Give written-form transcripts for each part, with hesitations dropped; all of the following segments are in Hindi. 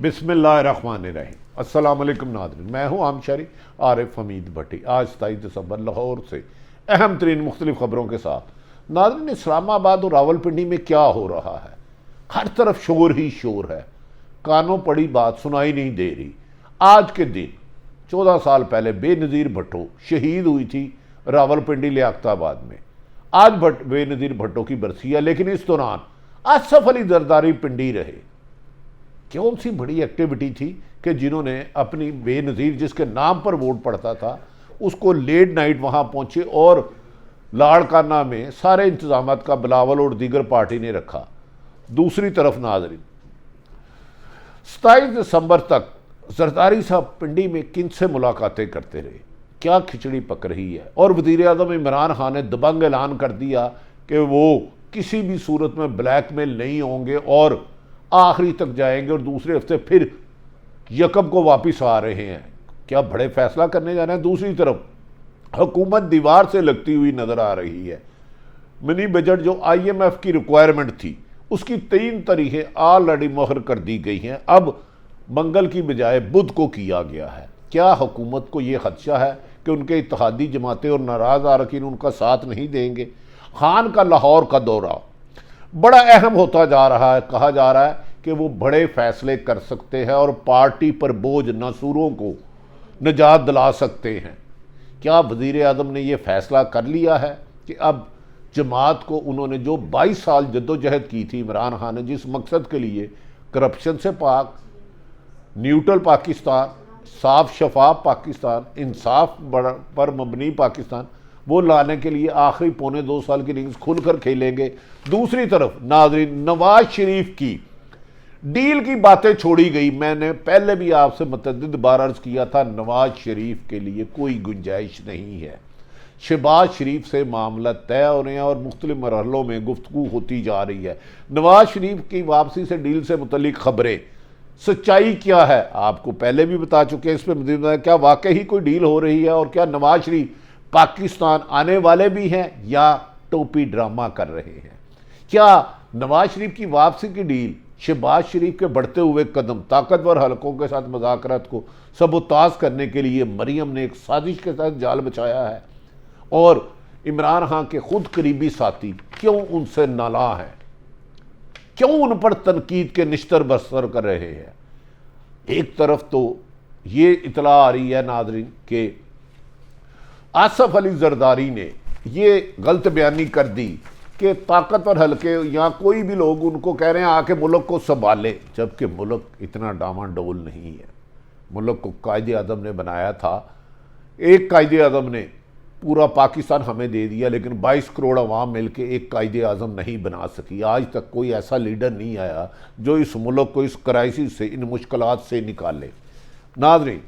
बिस्मिल्लाहिर्रहमानिर्रहीम। अस्सलाम वालेकुम नाज़रीन, मैं हूँ आमशरी आरिफ हमीद भट्टी। आज 27 दिसंबर लाहौर से अहम तरीन मुख्तलिफ खबरों के साथ। नाज़रीन, इस्लामाबाद और रावलपिंडी में क्या हो रहा है? हर तरफ शोर ही शोर है, कानों पड़ी बात सुनाई नहीं दे रही। आज के दिन 14 साल पहले बेनज़ीर भुट्टो शहीद हुई थी रावलपिंडी लियाकताबाद में। आज बेनज़ीर भुट्टो की बरसी है, लेकिन इस दौरान आसफ अली जरदारी पिंडी रहे। कौन सी बड़ी एक्टिविटी थी कि जिन्होंने अपनी बेनज़ीर जिसके नाम पर वोट पड़ता था उसको लेट नाइट वहाँ पहुँचे और लाड़काना में सारे इंतजाम का बिलावल और दीगर पार्टी ने रखा। दूसरी तरफ नाज़रीन, 27 दिसंबर तक जरदारी साहब पिंडी में किन से मुलाकातें करते रहे, क्या खिचड़ी पक रही है। और वज़ीर आज़म इमरान खान ने दबंग ऐलान कर दिया कि वो किसी भी सूरत में ब्लैकमेल नहीं होंगे और आखिरी तक जाएंगे और दूसरे हफ्ते फिर यकम को वापस आ रहे हैं। क्या बड़े फैसला करने जा रहे हैं। दूसरी तरफ हुकूमत दीवार से लगती हुई नज़र आ रही है। मिनी बजट जो IMF की रिक्वायरमेंट थी उसकी 3 तारीखें ऑलरेडी मोहर कर दी गई हैं। अब मंगल की बजाय बुध को किया गया है। क्या हुकूमत को ये खदशा है कि उनके इत्तेहादी जमातें और नाराज़ अरकान उनका साथ नहीं देंगे? खान का लाहौर का दौरा बड़ा अहम होता जा रहा है। कहा जा रहा है कि वो बड़े फैसले कर सकते हैं और पार्टी पर बोझ नसूरों को निजात दिला सकते हैं। क्या वज़ीर आज़म ने यह फैसला कर लिया है कि अब जमात को उन्होंने जो 22 साल जद्दोजहद की थी इमरान खान ने, जिस मकसद के लिए करप्शन से पाक, न्यूट्रल पाकिस्तान, साफ शफाफ पाकिस्तान, इंसाफ पर मबनी पाकिस्तान, वो लाने के लिए आखिरी पौने 2 साल की इनिंग्स खुलकर खेलेंगे। दूसरी तरफ नाज़रीन, नवाज शरीफ की डील की बातें छोड़ी गई। मैंने पहले भी आपसे मुतअद्दिद बार अर्ज किया था, नवाज शरीफ के लिए कोई गुंजाइश नहीं है। शहबाज शरीफ से मामला तय हो रहे हैं और मुख्तलिफ मरहलों में गुफ्तगू होती जा रही है। नवाज शरीफ की वापसी से डील से मुतल्लिक खबरें, सच्चाई क्या है आपको पहले भी बता चुके हैं। इस पर मज़ीद क्या वाकई ही कोई डील हो रही है और क्या नवाज शरीफ पाकिस्तान आने वाले भी हैं या टोपी ड्रामा कर रहे हैं? क्या नवाज शरीफ की वापसी की डील शहबाज शरीफ के बढ़ते हुए कदम, ताकतवर हलकों के साथ मुज़ाकरात को सबोताज करने के लिए मरियम ने एक साजिश के साथ जाल बिछाया है? और इमरान खान के खुद करीबी साथी क्यों उनसे नाला हैं, क्यों उन पर तनकीद के निश्तर बसर कर रहे हैं? एक तरफ तो ये इतला आ रही है नाज़रीन कि आसफ अली जरदारी ने ये गलत बयानी कर दी कि ताकतवर हल्के या कोई भी लोग उनको कह रहे हैं आके मुल्क को संभाले, जबकि मुल्क इतना डामाडोल नहीं है। मुल्क को कायदे आज़म ने बनाया था, एक कायदे आज़म ने पूरा पाकिस्तान हमें दे दिया, लेकिन 22 करोड़ अवाम मिलके एक कायदे आज़म नहीं बना सकी। आज तक कोई ऐसा लीडर नहीं आया जो इस मुल्क को इस क्राइसिस से, इन मुश्किलात से निकाले। नाज़रीन,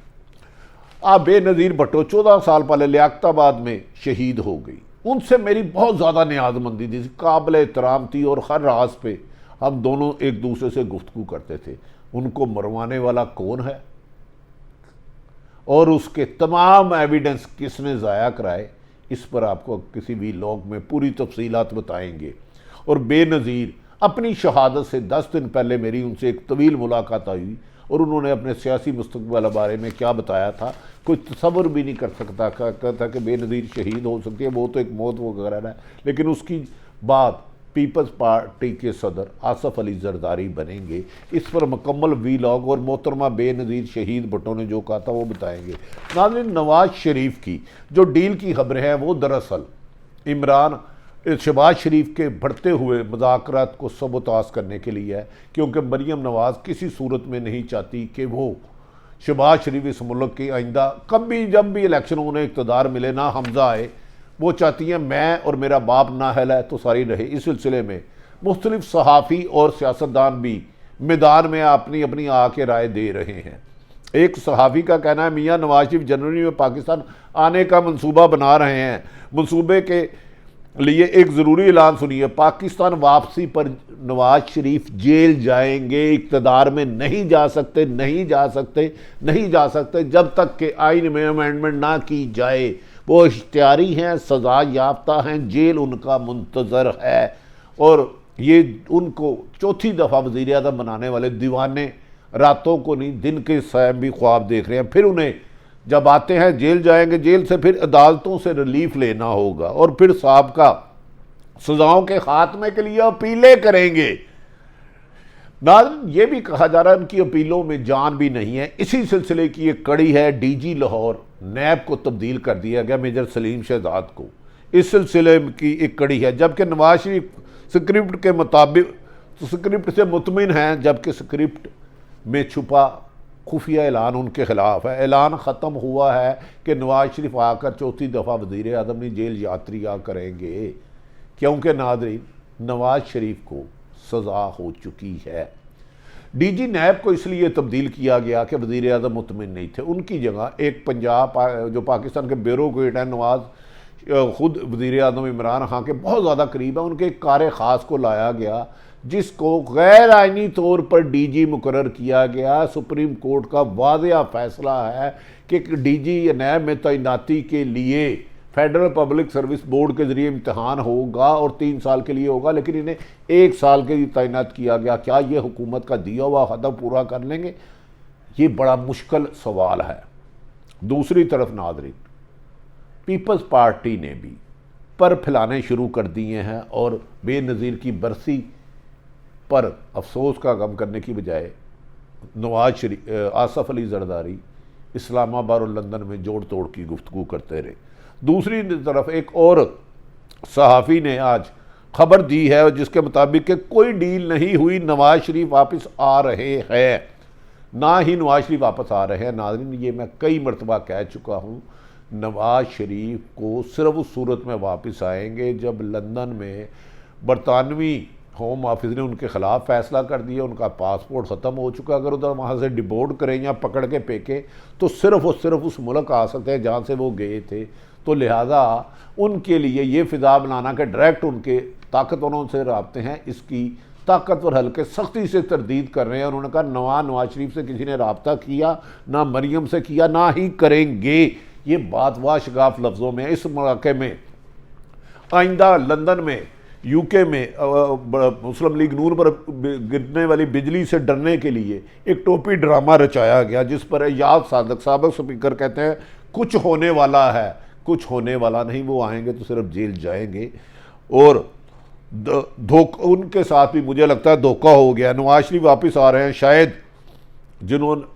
बेनज़ीर भुट्टो 14 साल पहले लियाकताबाद में शहीद हो गई। उनसे मेरी बहुत ज़्यादा न्याज़मंदी थी, काबिल एहतराम थी और हर राज पे हम दोनों एक दूसरे से गुफ्तगू करते थे। उनको मरवाने वाला कौन है और उसके तमाम एविडेंस किसने ज़ाया कराए, इस पर आपको किसी भी व्लॉग में पूरी तफसीलात बताएंगे। और बेनज़ीर अपनी शहादत से 10 दिन पहले मेरी उनसे एक तवील मुलाकात हुई और उन्होंने अपने सियासी मुस्तकबिल बारे में क्या बताया था, कोई तसव्वुर भी नहीं कर सकता। कहता कि बेनज़ीर शहीद हो सकती है, वो तो एक मौत वगैरह है। लेकिन उसकी बाद पीपल्स पार्टी के सदर आसफ अली जरदारी बनेंगे। इस पर मुकम्मल वीलॉग और मोहतरमा बेनज़ीर शहीद भुट्टो ने जो कहा था वो बताएंगे। नाज़रीन, नवाज शरीफ की जो डील की खबरें हैं वो दरअसल शहबाज शरीफ के बढ़ते हुए मुज़ाकरात को सबोताज करने के लिए है, क्योंकि मरियम नवाज़ किसी सूरत में नहीं चाहती कि वो शहबाज शरीफ इस मुल्क की आइंदा कभी जब भी इलेक्शन उन्हें इक़्तिदार मिले ना हमजा आए। वो चाहती हैं मैं और मेरा बाप ना है तो सारी रहे। इस सिलसिले में मुख्तलिफ सहाफ़ी और सियासतदान भी मैदान में अपनी अपनी आके राय दे रहे हैं। एक सहाफ़ी का कहना है मियाँ नवाज शरीफ जनवरी में पाकिस्तान आने का मंसूबा बना रहे हैं। मंसूबे के लिए एक ज़रूरी ऐलान सुनिए, पाकिस्तान वापसी पर नवाज शरीफ जेल जाएंगे, इक़्तिदार में नहीं जा सकते, नहीं जा सकते, नहीं जा सकते जब तक कि आइन में अमेंडमेंट ना की जाए। वो इख्तियारी हैं, सज़ा याफ्ता हैं, जेल उनका मुंतज़र है। और ये उनको चौथी दफ़ा वज़ीर आज़म बनाने वाले दीवाने रातों को नहीं, दिन के समय भी ख्वाब देख रहे हैं। फिर उन्हें जब आते हैं जेल जाएंगे, जेल से फिर अदालतों से रिलीफ लेना होगा और फिर साहबका सजाओं के खात्मे के लिए अपीलें करेंगे। नाज़रीन, ये भी कहा जा रहा है उनकी अपीलों में जान भी नहीं है। इसी सिलसिले की एक कड़ी है, डीजी लाहौर नैब को तब्दील कर दिया गया, मेजर सलीम शहजाद को। इस सिलसिले की एक कड़ी है, जबकि नवाज शरीफ स्क्रिप्ट के मुताबिक स्क्रिप्ट से मुतमिन हैं, जबकि स्क्रिप्ट में छुपा खुफिया ऐलान उनके खिलाफ है। ऐलान ख़त्म हुआ है कि नवाज शरीफ आकर चौथी दफ़ा वज़ीर आज़म ने जेल यात्रा करेंगे, क्योंकि नाज़रीन नवाज शरीफ को सज़ा हो चुकी है। डीजी नैब को इसलिए तब्दील किया गया कि वज़ीर आज़म मुतमिन नहीं थे, उनकी जगह एक पंजाब जो पाकिस्तान के ब्यूरोक्रेट है, नवाज खुद वज़ीर आज़म इमरान खान के बहुत ज़्यादा करीब है, उनके एक कार ख़ास को लाया गया, जिसको गैर आइनी तौर पर डीजी मुकर्रर किया गया। सुप्रीम कोर्ट का वाज़ेह फैसला है कि डीजी नैब में तैनाती के लिए फेडरल पब्लिक सर्विस बोर्ड के ज़रिए इम्तहान होगा और 3 साल के लिए होगा, लेकिन इन्हें 1 साल के लिए तैनात किया गया। क्या ये हुकूमत का दिया हुआ खतम पूरा कर लेंगे? ये बड़ा मुश्किल सवाल है। दूसरी तरफ नाज़रीन, पीपल्स पार्टी ने भी पर फैलाने शुरू कर दिए हैं और बेनज़ीर की बरसी पर अफसोस का गम करने की बजाय नवाज शरीफ आसफ अली जरदारी इस्लामाबाद और लंदन में जोड़ तोड़ की गुफ्तगू करते रहे। दूसरी तरफ एक और सहाफ़ी ने आज खबर दी है जिसके मुताबिक कि कोई डील नहीं हुई, नवाज शरीफ वापस आ रहे हैं, ना ही नवाज शरीफ वापस आ रहे हैं। नाज़रीन, ये मैं कई मरतबा कह चुका हूँ, नवाज शरीफ को सिर्फ उस सूरत में वापस आएंगे जब लंदन में बरतानवी होम ऑफिस ने उनके ख़िलाफ़ फ़ैसला कर दिया, उनका पासपोर्ट ख़त्म हो चुका। अगर उधर वहाँ से डिपोर्ट करें या पकड़ के फेंके तो सिर्फ और सिर्फ उस मुल्क आ सकते हैं जहाँ से वो गए थे। तो लिहाजा उनके लिए ये फ़िज़ा बनाना कि डायरेक्ट उनके ताकतवरों से रबते हैं, इसकी ताकतवर हल्के सख्ती से तरदीद कर रहे हैं। उन्होंने कहा नवाज शरीफ से किसी ने रब्ता किया, ना मरियम से किया, ना ही करेंगे। ये बात वाशगाफ लफ्ज़ों में। इस मौके में आइंदा लंदन में यूके में मुस्लिम लीग नून पर गिरने वाली बिजली से डरने के लिए एक टोपी ड्रामा रचाया गया, जिस पर एजाज सादक साबिक स्पीकर कहते हैं कुछ होने वाला है। कुछ होने वाला नहीं, वो आएंगे तो सिर्फ जेल जाएंगे। और उनके साथ भी मुझे लगता है धोखा हो गया। नवाज शरीफ वापस आ रहे हैं, शायद जिन्होंने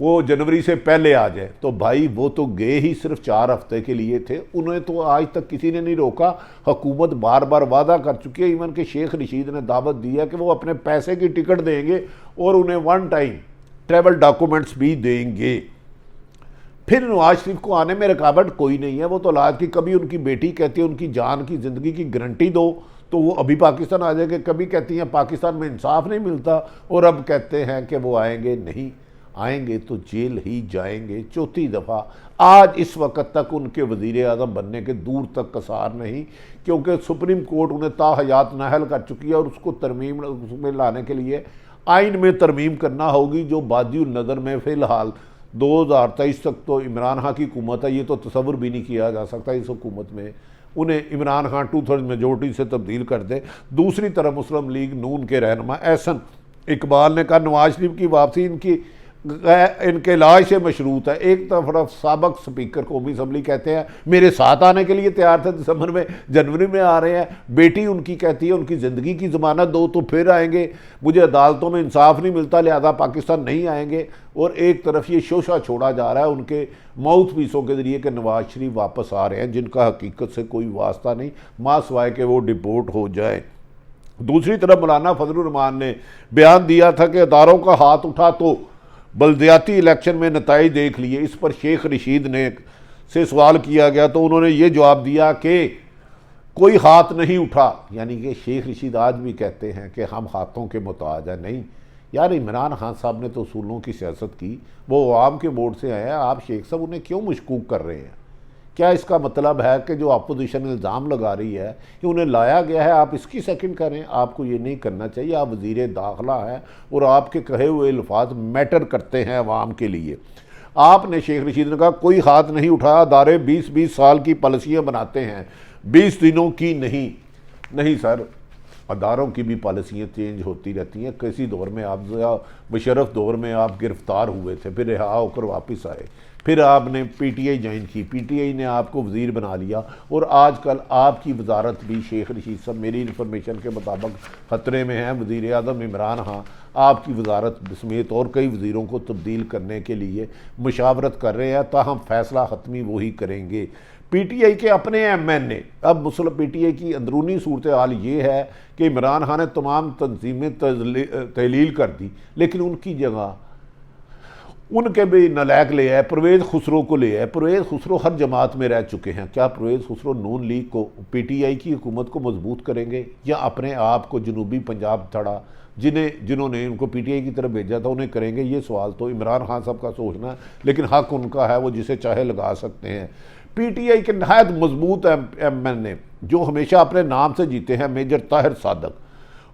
वो जनवरी से पहले आ जाए, तो भाई वो तो गए ही सिर्फ 4 हफ्ते के लिए थे, उन्हें तो आज तक किसी ने नहीं रोका। हुकूमत बार बार वादा कर चुकी है, इवन के शेख रशीद ने दावत दिया कि वो अपने पैसे की टिकट देंगे और उन्हें 1 टाइम ट्रैवल डॉक्यूमेंट्स भी देंगे। फिर नवाज शरीफ को आने में रुकावट कोई नहीं है। वो तो लाज की, कभी उनकी बेटी कहती है उनकी जान की ज़िंदगी की गारंटी दो तो वो अभी पाकिस्तान आ जाएंगे, कभी कहती हैं पाकिस्तान में इंसाफ नहीं मिलता और अब कहते हैं कि वो आएंगे नहीं। आएंगे तो जेल ही जाएंगे चौथी दफ़ा। आज इस वक्त तक उनके वज़ीर आज़म बनने के दूर तक कसार नहीं, क्योंकि सुप्रीम कोर्ट उन्हें ताहयात नाहल कर चुकी है और उसको तरमीम उसमें लाने के लिए आइन में तरमीम करना होगी, जो बादियुल नज़र में फ़िलहाल 2023 तक तो इमरान खान की हुकूमत है। ये तो तसव्वुर भी नहीं किया जा सकता इस हुकूमत में उन्हें इमरान खान 2/3 मेजोरिटी से तब्दील कर दे। दूसरी तरफ मुस्लिम लीग नून के रहनुमा एहसन इकबाल ने कहा नवाज शरीफ की वापसी इनके इलाज से मशरूत है। एक तरफ साबिक स्पीकर कौमी असम्बली कहते हैं मेरे साथ आने के लिए तैयार थे, दिसंबर में जनवरी में आ रहे हैं। बेटी उनकी कहती है उनकी ज़िंदगी की ज़मानत दो तो फिर आएंगे, मुझे अदालतों में इंसाफ नहीं मिलता लिहाजा पाकिस्तान नहीं आएंगे। और एक तरफ ये शोशा छोड़ा जा रहा है उनके माउथ पीसों के ज़रिए कि नवाज शरीफ वापस आ रहे हैं, जिनका हकीकत से कोई वास्ता नहीं, माँ सिवाय कि वो डिपोर्ट हो जाए। दूसरी तरफ मौलाना फजलुर रहमान ने बयान दिया था कि अदारों का हाथ उठा तो बल्दियाती इलेक्शन में नताइज देख लिए। इस पर शेख रशीद ने से सवाल किया गया तो उन्होंने ये जवाब दिया कि कोई हाथ नहीं उठा। यानी कि शेख रशीद आज भी कहते हैं कि हम हाथों के मुताज हैं। नहीं यार, इमरान खान साहब ने तो उसूलों की सियासत की, वो अवाम के वोट से आए हैं। आप शेख साहब उन्हें क्यों मशकूक कर रहे हैं? क्या इसका मतलब है कि जो अपोजिशन इल्ज़ाम लगा रही है कि उन्हें लाया गया है, आप इसकी सेकंड करें? आपको ये नहीं करना चाहिए। आप वज़ीर दाखिला हैं और आपके कहे हुए अल्फाज मैटर करते हैं अवाम के लिए। आपने शेख रशीद ने कहा कोई हाथ नहीं उठाया, अदारे 20-20 साल की पॉलिसियाँ बनाते हैं, 20 दिनों की नहीं। नहीं सर, अदारों की भी पॉलिसियाँ चेंज होती रहती हैं। किसी दौर में आप मुशर्रफ दौर में आप गिरफ़्तार हुए थे, फिर रिहा होकर वापस आए, फिर आपने पीटीआई ज्वाइन की, पीटीआई ने आपको वज़ीर बना लिया, और आजकल आपकी वजारत भी शेख रशीद साहब मेरी इन्फॉर्मेशन के मुताबिक ख़तरे में है। वज़ीर आज़म इमरान खान आपकी वजारत समेत और कई वज़ीरों को तब्दील करने के लिए मुशावरत कर रहे हैं, ताहम फैसला हतमी वही करेंगे। पीटीआई के अपने एमएनए, अब मुस्लिम पीटीआई की अंदरूनी सूरत हाल ये है कि इमरान खान ने तमाम तंजीमें तहलील कर दी, लेकिन उनकी जगह उनके भी नलायक ले आए, परवेज़ खुसरो को ले आए। परवेज़ खुसरो हर जमात में रह चुके हैं। क्या परवेज़ खुसरो नून लीग को, पीटीआई की हुकूमत को मजबूत करेंगे, या अपने आप को जनूबी पंजाब थड़ा जिन्होंने उनको पीटीआई की तरफ भेजा था उन्हें करेंगे? ये सवाल तो इमरान खान साहब का सोचना है, लेकिन हक उनका है, वो जिसे चाहे लगा सकते हैं। पीटीआई के नहायत मजबूत एमएनए जो हमेशा अपने नाम से जीते हैं, मेजर ताहिर सादक,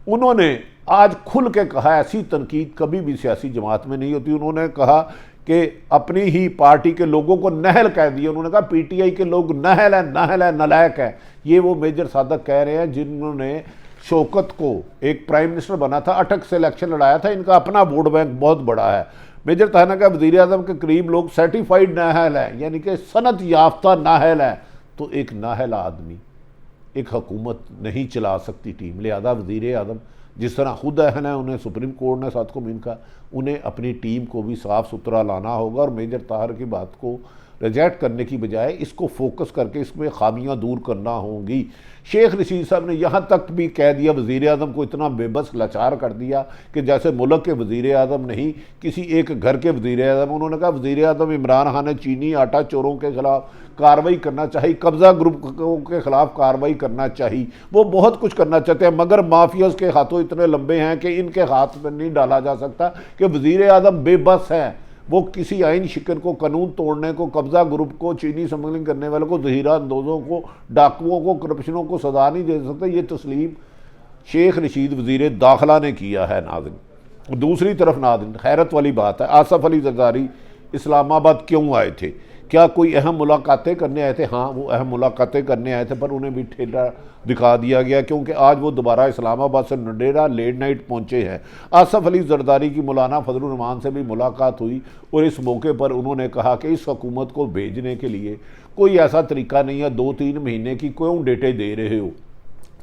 उन्होंने आज खुल के कहा, ऐसी तनकीद कभी भी सियासी जमात में नहीं होती। उन्होंने कहा कि अपनी ही पार्टी के लोगों को नहल कह दिया। उन्होंने कहा पीटीआई के लोग नहल है, नलायक है। ये वो मेजर सादक कह रहे हैं जिन्होंने शौकत को, एक प्राइम मिनिस्टर बना था, अटक से इलेक्शन लड़ाया था। इनका अपना वोट बैंक बहुत बड़ा है। मेजर ताहिर का वज़ीर आज़म के करीब लोग सर्टिफाइड नाहल है, यानी कि सनत याफ्ता नाहल है। तो एक नाहल आदमी एक हुकूमत नहीं चला सकती टीम। लिहाजा वज़ीर आज़म जिस तरह खुद अहल है, उन्हें सुप्रीम कोर्ट ने 7 को मीन का, उन्हें अपनी टीम को भी साफ़ सुथरा लाना होगा, और मेजर ताहिर की बात को रिजेक्ट करने की बजाय इसको फोकस करके इसमें खामियां दूर करना होंगी। शेख रशीद साहब ने यहाँ तक भी कह दिया, वज़ीर आज़म को इतना बेबस लाचार कर दिया कि जैसे मुल्क के वज़ीर आज़म नहीं, किसी एक घर के वज़ीर आज़म। उन्होंने कहा वज़ीर आज़म इमरान खान ने चीनी आटा चोरों के खिलाफ कार्रवाई करना चाहिए, कब्ज़ा ग्रुप के खिलाफ कार्रवाई करना चाहिए। वो बहुत कुछ करना चाहते हैं, मगर माफियाज के हाथों इतने लंबे हैं कि इनके हाथ में नहीं डाला जा सकता कि वज़ीर आज़म बेबस हैं। वो किसी आइन शिकन को, कानून तोड़ने को, कब्ज़ा ग्रुप को, चीनी स्मगलिंग करने वालों को, जहीरा अंदोज़ों को, डाकुओं को, करप्शनों को सजा नहीं दे सकते। ये तस्लीम शेख रशीद वज़ीर दाखिला ने किया है। नाज़रीन, दूसरी तरफ नाज़रीन हैरत वाली बात है, आसफ अली ज़रदारी इस्लामाबाद क्यों आए थे? क्या कोई अहम मुलाकातें करने आए थे? हाँ, वो अहम मुलाकातें करने आए थे, पर उन्हें भी ठेला दिखा दिया गया, क्योंकि आज वो दोबारा इस्लामाबाद से नडेरा लेट नाइट पहुंचे हैं। आसफ अली ज़रदारी की मौलाना फजलुर रहमान से भी मुलाकात हुई, और इस मौके पर उन्होंने कहा कि इस हुकूमत को भेजने के लिए कोई ऐसा तरीका नहीं है, 2-3 महीने की क्यों डेटें दे रहे हो?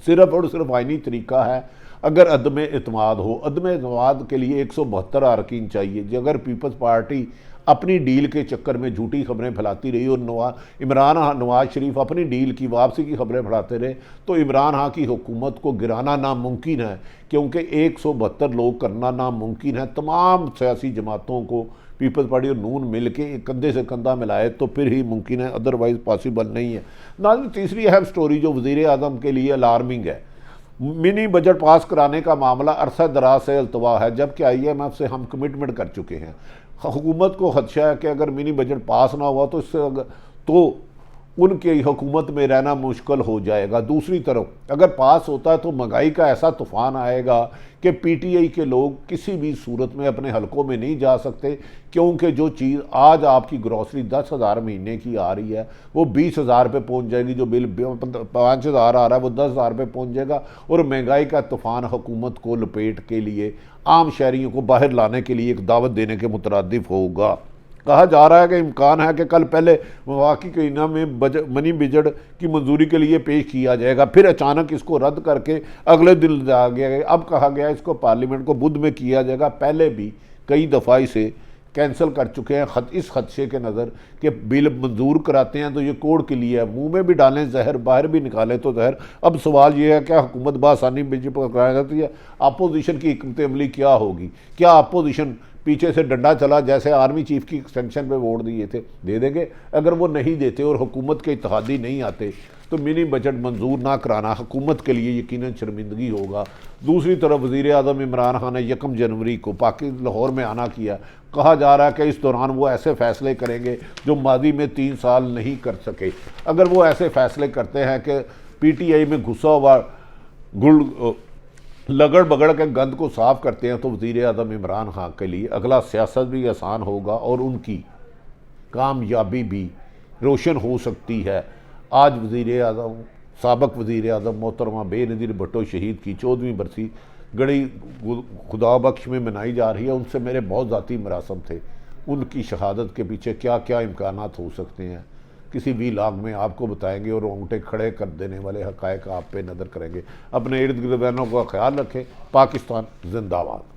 सिर्फ और सिर्फ आइनी तरीका है। अगर अदम एतमाद हो, अदम एतमाद के लिए 172 अरकान चाहिए। अगर पीपल्स पार्टी अपनी डील के चक्कर में झूठी खबरें फैलाती रही और नवाज शरीफ अपनी डील की वापसी की खबरें फैलाते रहे, तो इमरान खान की हुकूमत को गिराना नामुमकिन है, क्योंकि 172 लोग करना नामुमकिन है। तमाम सियासी जमातों को पीपल्स पार्टी और नून मिल के कंधे से कंधा मिलाए तो फिर ही मुमकिन है, अदरवाइज़ पॉसिबल नहीं है। नाज़रीन, तीसरी अहम स्टोरी जो वज़ीर आज़म के लिए अलार्मिंग है, मिनी बजट पास कराने का मामला अरसा दराज से अल्तवा है, जबकि IMF से हम कमिटमेंट कर चुके हैं। हुकूमत को खदशा है कि अगर मिनी बजट पास ना हुआ तो इससे तो उनकी हुकूमत में रहना मुश्किल हो जाएगा। दूसरी तरफ अगर पास होता है तो महंगाई का ऐसा तूफ़ान आएगा कि PTI के लोग किसी भी सूरत में अपने हलकों में नहीं जा सकते, क्योंकि जो चीज़ आज आपकी ग्रॉसरी 10,000 महीने की आ रही है वो 20,000 पे पहुंच जाएगी। जो बिल 5,000 आ रहा है वो 10,000 पे पहुंच जाएगा, और महंगाई का तूफ़ान हुकूमत को लपेट के लिए आम शहरियों को बाहर लाने के लिए एक दावत देने के मुतरादिफ होगा। कहा जा रहा है कि इम्कान है कि कल पहले वफाकी काबीना में मनी बजट की मंजूरी के लिए पेश किया जाएगा, फिर अचानक इसको रद्द करके अगले दिन आ गया। अब कहा गया इसको पार्लियामेंट को बुध में किया जाएगा। पहले भी कई दफ़ा इसे कैंसिल कर चुके हैं इस खदशे के नज़र कि बिल मंजूर कराते हैं तो ये कोड के लिए है, मुँह में भी डालें जहर, बाहर भी निकालें तो जहर। अब सवाल ये है क्या हुकूमत बासानी बीजेपी पर कराया जाती है? अपोजिशन की हिकमत अमली क्या होगी? क्या अपोजिशन पीछे से डंडा चला जैसे आर्मी चीफ की एक्सटेंशन पे वोट दिए थे दे देंगे? अगर वो नहीं देते और हुकूमत के इत्तेहादी नहीं आते तो मिनी बजट मंजूर ना कराना हुकूमत के लिए यकीनन शर्मिंदगी होगा। दूसरी तरफ वज़ीर आज़म इमरान खान ने 1 जनवरी को लाहौर में आना किया। कहा जा रहा है कि इस दौरान वो ऐसे फैसले करेंगे जो माजी में 3 साल नहीं कर सके। अगर वो ऐसे फैसले करते हैं कि PTI में घुसा हुआ लगड़ बगड़ के गंद को साफ करते हैं, तो वज़ीर आज़म इमरान खान के लिए अगला सियासत भी आसान होगा और उनकी कामयाबी भी रोशन हो सकती है। आज वज़ीर आज़म साबक वज़ीर आज़म मोहतरमा बेनज़ीर भुट्टो शहीद की 14वीं बरसी गड़ी खुदा बख्श में मनाई जा रही है। उनसे मेरे बहुत ज़ाती मरासम थे। उनकी शहादत के पीछे क्या क्या इम्कानात हो सकते हैं किसी भी लाग में आपको बताएंगे और रोंगटे खड़े कर देने वाले हक़ायक़ आप पे नज़र करेंगे। अपने इर्द गिर्द बहनों का ख्याल रखें। पाकिस्तान जिंदाबाद।